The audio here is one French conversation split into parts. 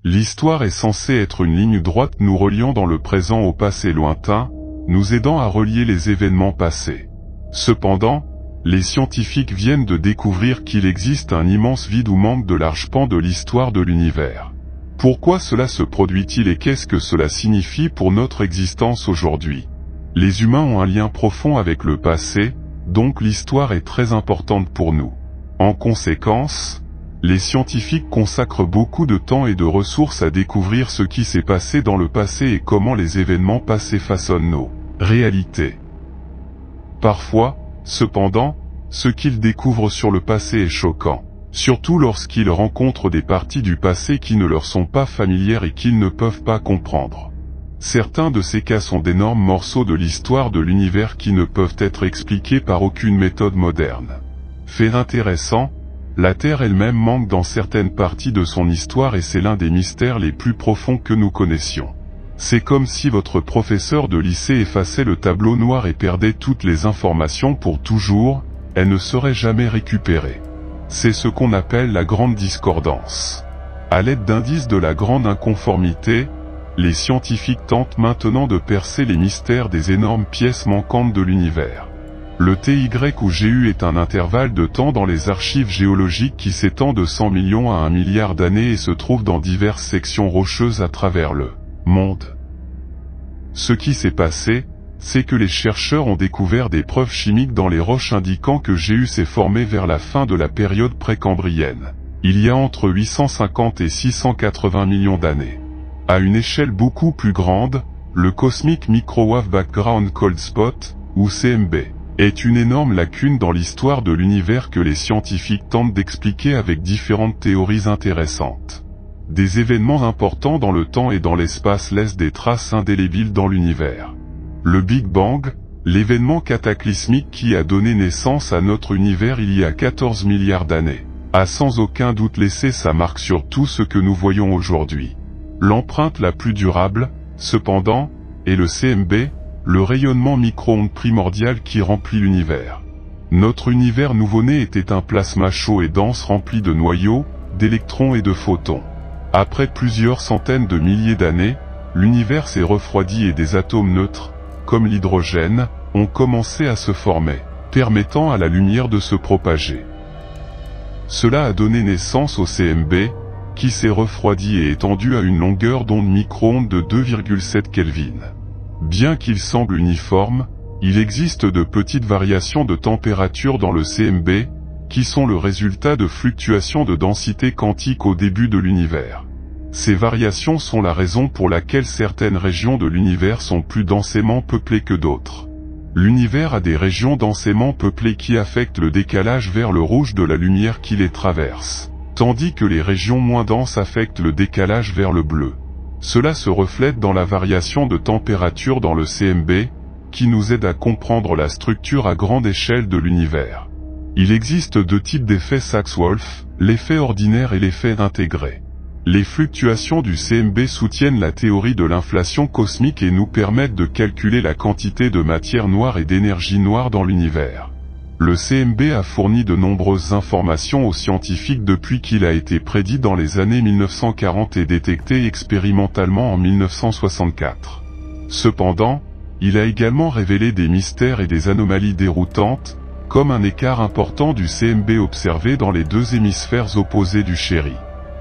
L'histoire est censée être une ligne droite nous reliant dans le présent au passé lointain, nous aidant à relier les événements passés. Cependant, les scientifiques viennent de découvrir qu'il existe un immense vide ou manque de large pan de l'histoire de l'univers. Pourquoi cela se produit-il et qu'est-ce que cela signifie pour notre existence aujourd'hui? Les humains ont un lien profond avec le passé, donc l'histoire est très importante pour nous. En conséquence, les scientifiques consacrent beaucoup de temps et de ressources à découvrir ce qui s'est passé dans le passé et comment les événements passés façonnent nos réalités. Parfois, cependant, ce qu'ils découvrent sur le passé est choquant, surtout lorsqu'ils rencontrent des parties du passé qui ne leur sont pas familières et qu'ils ne peuvent pas comprendre. Certains de ces cas sont d'énormes morceaux de l'histoire de l'univers qui ne peuvent être expliqués par aucune méthode moderne. Fait intéressant, la Terre elle-même manque dans certaines parties de son histoire et c'est l'un des mystères les plus profonds que nous connaissions. C'est comme si votre professeur de lycée effaçait le tableau noir et perdait toutes les informations pour toujours, elles ne seraient jamais récupérées. C'est ce qu'on appelle la grande discordance. À l'aide d'indices de la grande inconformité, les scientifiques tentent maintenant de percer les mystères des énormes pièces manquantes de l'univers. Le TY ou GU est un intervalle de temps dans les archives géologiques qui s'étend de 100 millions à 1 milliard d'années et se trouve dans diverses sections rocheuses à travers le monde. Ce qui s'est passé, c'est que les chercheurs ont découvert des preuves chimiques dans les roches indiquant que GU s'est formé vers la fin de la période précambrienne, il y a entre 850 et 680 millions d'années. À une échelle beaucoup plus grande, le Cosmic Microwave Background Cold Spot, ou CMB, est une énorme lacune dans l'histoire de l'univers que les scientifiques tentent d'expliquer avec différentes théories intéressantes. Des événements importants dans le temps et dans l'espace laissent des traces indélébiles dans l'univers. Le Big Bang, l'événement cataclysmique qui a donné naissance à notre univers il y a 14 milliards d'années, a sans aucun doute laissé sa marque sur tout ce que nous voyons aujourd'hui. L'empreinte la plus durable, cependant, est le CMB, le rayonnement micro-ondes primordial qui remplit l'univers. Notre univers nouveau-né était un plasma chaud et dense rempli de noyaux, d'électrons et de photons. Après plusieurs centaines de milliers d'années, l'univers s'est refroidi et des atomes neutres, comme l'hydrogène, ont commencé à se former, permettant à la lumière de se propager. Cela a donné naissance au CMB, qui s'est refroidi et étendu à une longueur d'onde micro-ondes de 2,7 Kelvin. Bien qu'il semble uniforme, il existe de petites variations de température dans le CMB, qui sont le résultat de fluctuations de densité quantique au début de l'univers. Ces variations sont la raison pour laquelle certaines régions de l'univers sont plus densément peuplées que d'autres. L'univers a des régions densément peuplées qui affectent le décalage vers le rouge de la lumière qui les traverse, tandis que les régions moins denses affectent le décalage vers le bleu. Cela se reflète dans la variation de température dans le CMB, qui nous aide à comprendre la structure à grande échelle de l'univers. Il existe deux types d'effets Sachs-Wolfe, l'effet ordinaire et l'effet intégré. Les fluctuations du CMB soutiennent la théorie de l'inflation cosmique et nous permettent de calculer la quantité de matière noire et d'énergie noire dans l'univers. Le CMB a fourni de nombreuses informations aux scientifiques depuis qu'il a été prédit dans les années 1940 et détecté expérimentalement en 1964. Cependant, il a également révélé des mystères et des anomalies déroutantes, comme un écart important du CMB observé dans les deux hémisphères opposés du Chéri.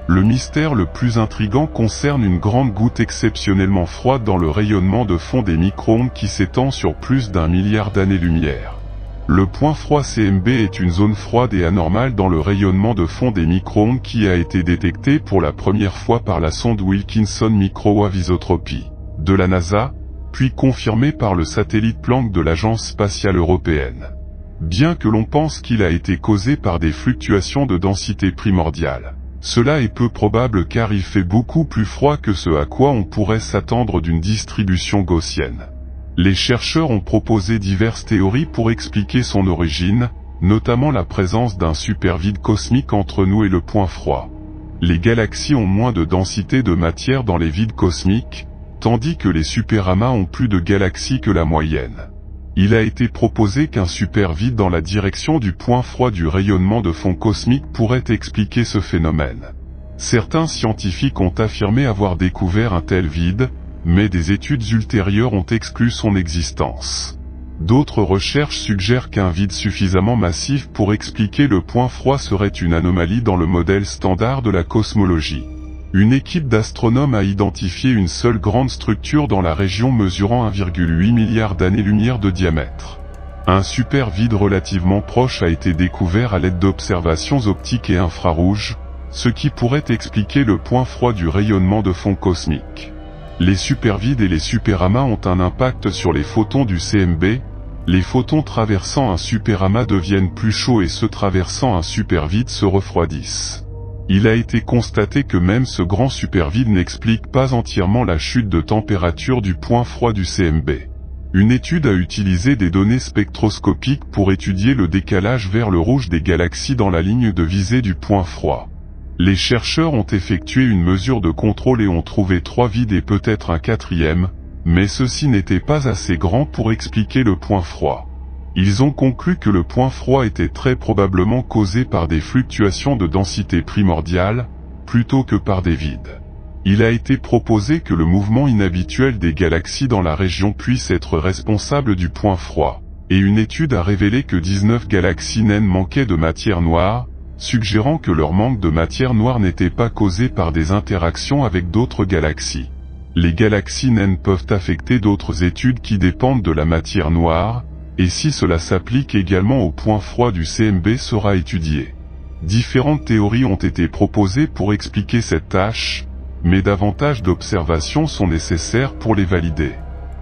Le mystère le plus intrigant concerne une grande goutte exceptionnellement froide dans le rayonnement de fond des micro-ondes qui s'étend sur plus d'1 milliard d'années-lumière. Le point froid CMB est une zone froide et anormale dans le rayonnement de fond des micro-ondes qui a été détectée pour la première fois par la sonde Wilkinson Microwave Isotropy de la NASA, puis confirmée par le satellite Planck de l'Agence spatiale européenne. Bien que l'on pense qu'il a été causé par des fluctuations de densité primordiale, cela est peu probable car il fait beaucoup plus froid que ce à quoi on pourrait s'attendre d'une distribution gaussienne. Les chercheurs ont proposé diverses théories pour expliquer son origine, notamment la présence d'un supervide cosmique entre nous et le point froid. Les galaxies ont moins de densité de matière dans les vides cosmiques, tandis que les superamas ont plus de galaxies que la moyenne. Il a été proposé qu'un supervide dans la direction du point froid du rayonnement de fond cosmique pourrait expliquer ce phénomène. Certains scientifiques ont affirmé avoir découvert un tel vide, mais des études ultérieures ont exclu son existence. D'autres recherches suggèrent qu'un vide suffisamment massif pour expliquer le point froid serait une anomalie dans le modèle standard de la cosmologie. Une équipe d'astronomes a identifié une seule grande structure dans la région mesurant 1,8 milliard d'années-lumière de diamètre. Un super vide relativement proche a été découvert à l'aide d'observations optiques et infrarouges, ce qui pourrait expliquer le point froid du rayonnement de fond cosmique. Les supervides et les superamas ont un impact sur les photons du CMB. Les photons traversant un superamas deviennent plus chauds et ceux traversant un supervide se refroidissent. Il a été constaté que même ce grand supervide n'explique pas entièrement la chute de température du point froid du CMB. Une étude a utilisé des données spectroscopiques pour étudier le décalage vers le rouge des galaxies dans la ligne de visée du point froid. Les chercheurs ont effectué une mesure de contrôle et ont trouvé 3 vides et peut-être un 4e, mais ceci n'était pas assez grand pour expliquer le point froid. Ils ont conclu que le point froid était très probablement causé par des fluctuations de densité primordiale, plutôt que par des vides. Il a été proposé que le mouvement inhabituel des galaxies dans la région puisse être responsable du point froid, et une étude a révélé que 19 galaxies naines manquaient de matière noire, suggérant que leur manque de matière noire n'était pas causé par des interactions avec d'autres galaxies. Les galaxies naines peuvent affecter d'autres études qui dépendent de la matière noire, et si cela s'applique également au point froid du CMB sera étudié. Différentes théories ont été proposées pour expliquer cette tâche, mais davantage d'observations sont nécessaires pour les valider.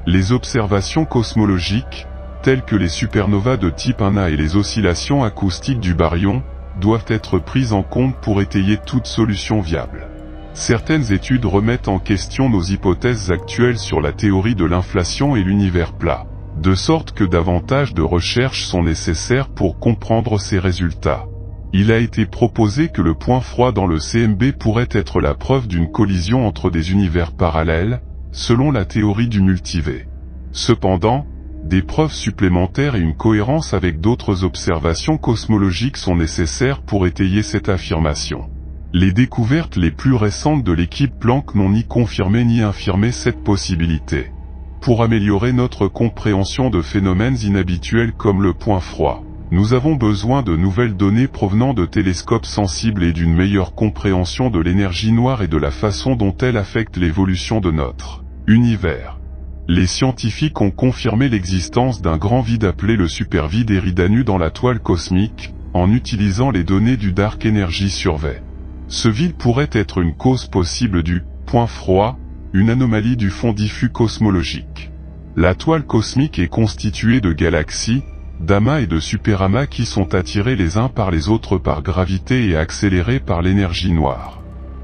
Les observations cosmologiques, telles que les supernovas de type 1A et les oscillations acoustiques du baryon, doivent être prises en compte pour étayer toute solution viable. Certaines études remettent en question nos hypothèses actuelles sur la théorie de l'inflation et l'univers plat, de sorte que davantage de recherches sont nécessaires pour comprendre ces résultats. Il a été proposé que le point froid dans le CMB pourrait être la preuve d'une collision entre des univers parallèles, selon la théorie du multivers. Cependant, des preuves supplémentaires et une cohérence avec d'autres observations cosmologiques sont nécessaires pour étayer cette affirmation. Les découvertes les plus récentes de l'équipe Planck n'ont ni confirmé ni infirmé cette possibilité. Pour améliorer notre compréhension de phénomènes inhabituels comme le point froid, nous avons besoin de nouvelles données provenant de télescopes sensibles et d'une meilleure compréhension de l'énergie noire et de la façon dont elle affecte l'évolution de notre univers. Les scientifiques ont confirmé l'existence d'un grand vide appelé le supervide Eridanu dans la toile cosmique, en utilisant les données du Dark Energy Survey. Ce vide pourrait être une cause possible du point froid, une anomalie du fond diffus cosmologique. La toile cosmique est constituée de galaxies, d'amas et de superamas qui sont attirés les uns par les autres par gravité et accélérés par l'énergie noire.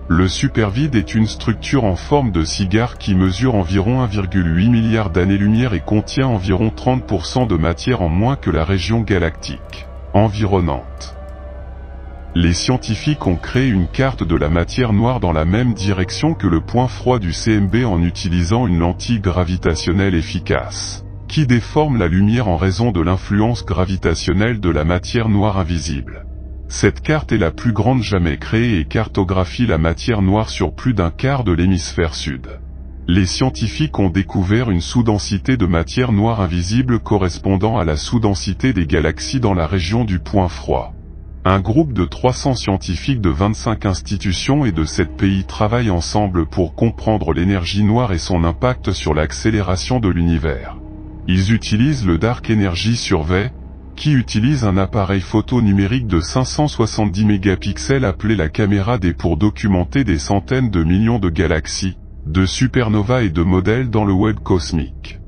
Le supervide est une structure en forme de cigare qui mesure environ 1,8 milliard d'années-lumière et contient environ 30% de matière en moins que la région galactique environnante. Les scientifiques ont créé une carte de la matière noire dans la même direction que le point froid du CMB en utilisant une lentille gravitationnelle efficace, qui déforme la lumière en raison de l'influence gravitationnelle de la matière noire invisible. Cette carte est la plus grande jamais créée et cartographie la matière noire sur plus d'un quart de l'hémisphère sud. Les scientifiques ont découvert une sous-densité de matière noire invisible correspondant à la sous-densité des galaxies dans la région du point froid. Un groupe de 300 scientifiques de 25 institutions et de 7 pays travaillent ensemble pour comprendre l'énergie noire et son impact sur l'accélération de l'univers. Ils utilisent le Dark Energy Survey, qui utilise un appareil photo numérique de 570 mégapixels appelé la caméra D pour documenter des centaines de millions de galaxies, de supernovas et de modèles dans le web cosmique.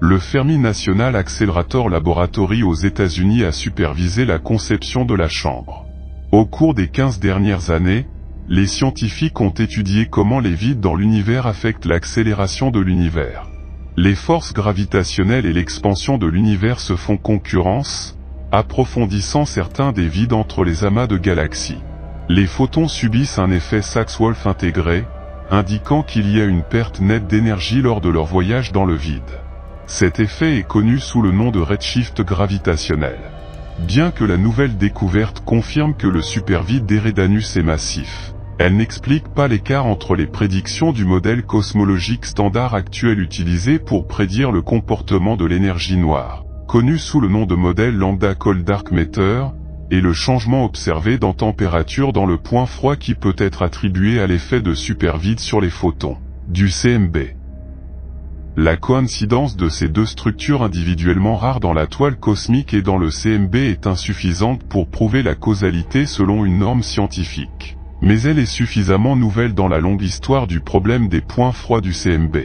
Le Fermi National Accelerator Laboratory aux États-Unis a supervisé la conception de la chambre. Au cours des 15 dernières années, les scientifiques ont étudié comment les vides dans l'univers affectent l'accélération de l'univers. Les forces gravitationnelles et l'expansion de l'univers se font concurrence, approfondissant certains des vides entre les amas de galaxies. Les photons subissent un effet Sachs-Wolf intégré, indiquant qu'il y a une perte nette d'énergie lors de leur voyage dans le vide. Cet effet est connu sous le nom de redshift gravitationnel. Bien que la nouvelle découverte confirme que le supervide d'Eridanus est massif, Elle n'explique pas l'écart entre les prédictions du modèle cosmologique standard actuel utilisé pour prédire le comportement de l'énergie noire, connu sous le nom de modèle lambda Cold Dark Matter, et le changement observé dans température dans le point froid qui peut être attribué à l'effet de supervide sur les photons, du CMB. La coïncidence de ces deux structures individuellement rares dans la toile cosmique et dans le CMB est insuffisante pour prouver la causalité selon une norme scientifique. Mais elle est suffisamment nouvelle dans la longue histoire du problème des points froids du CMB.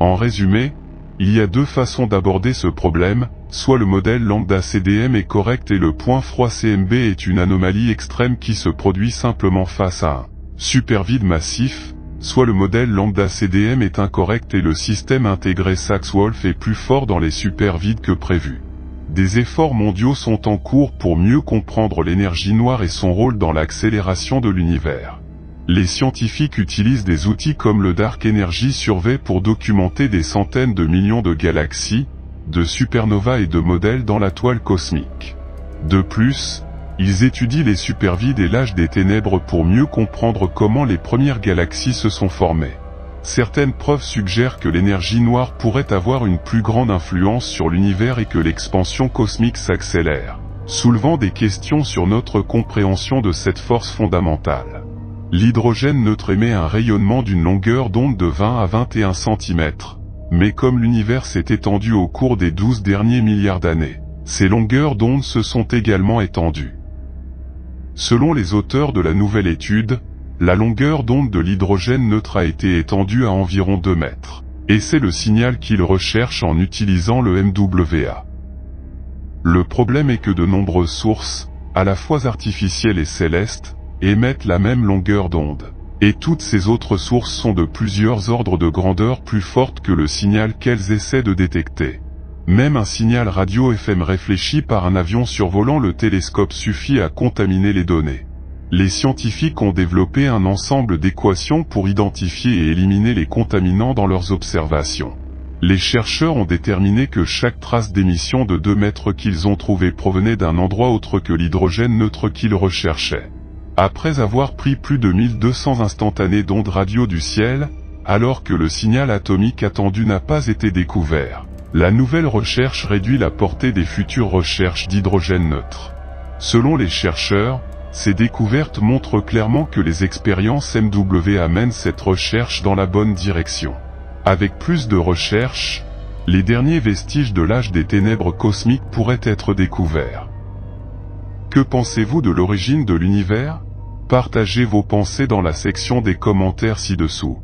En résumé, il y a deux façons d'aborder ce problème, soit le modèle lambda CDM est correct et le point froid CMB est une anomalie extrême qui se produit simplement face à un supervide massif, soit le modèle lambda CDM est incorrect et le système intégré Sachs-Wolf est plus fort dans les supervides que prévu. Des efforts mondiaux sont en cours pour mieux comprendre l'énergie noire et son rôle dans l'accélération de l'univers. Les scientifiques utilisent des outils comme le Dark Energy Survey pour documenter des centaines de millions de galaxies, de supernovas et de modèles dans la toile cosmique. De plus, ils étudient les supervides et l'âge des ténèbres pour mieux comprendre comment les premières galaxies se sont formées. Certaines preuves suggèrent que l'énergie noire pourrait avoir une plus grande influence sur l'univers et que l'expansion cosmique s'accélère, soulevant des questions sur notre compréhension de cette force fondamentale. L'hydrogène neutre émet un rayonnement d'une longueur d'onde de 20 à 21 cm, mais comme l'univers s'est étendu au cours des 12 derniers milliards d'années, ces longueurs d'onde se sont également étendues. Selon les auteurs de la nouvelle étude, la longueur d'onde de l'hydrogène neutre a été étendue à environ 2 mètres, et c'est le signal qu'ils recherchent en utilisant le MWA. Le problème est que de nombreuses sources, à la fois artificielles et célestes, émettent la même longueur d'onde, et toutes ces autres sources sont de plusieurs ordres de grandeur plus fortes que le signal qu'elles essaient de détecter. Même un signal radio FM réfléchi par un avion survolant le télescope suffit à contaminer les données. Les scientifiques ont développé un ensemble d'équations pour identifier et éliminer les contaminants dans leurs observations. Les chercheurs ont déterminé que chaque trace d'émission de 2 mètres qu'ils ont trouvée provenait d'un endroit autre que l'hydrogène neutre qu'ils recherchaient. Après avoir pris plus de 1200 instantanés d'ondes radio du ciel, alors que le signal atomique attendu n'a pas été découvert, la nouvelle recherche réduit la portée des futures recherches d'hydrogène neutre. Selon les chercheurs, ces découvertes montrent clairement que les expériences MW amènent cette recherche dans la bonne direction. Avec plus de recherches, les derniers vestiges de l'âge des ténèbres cosmiques pourraient être découverts. Que pensez-vous de l'origine de l'univers ? Partagez vos pensées dans la section des commentaires ci-dessous.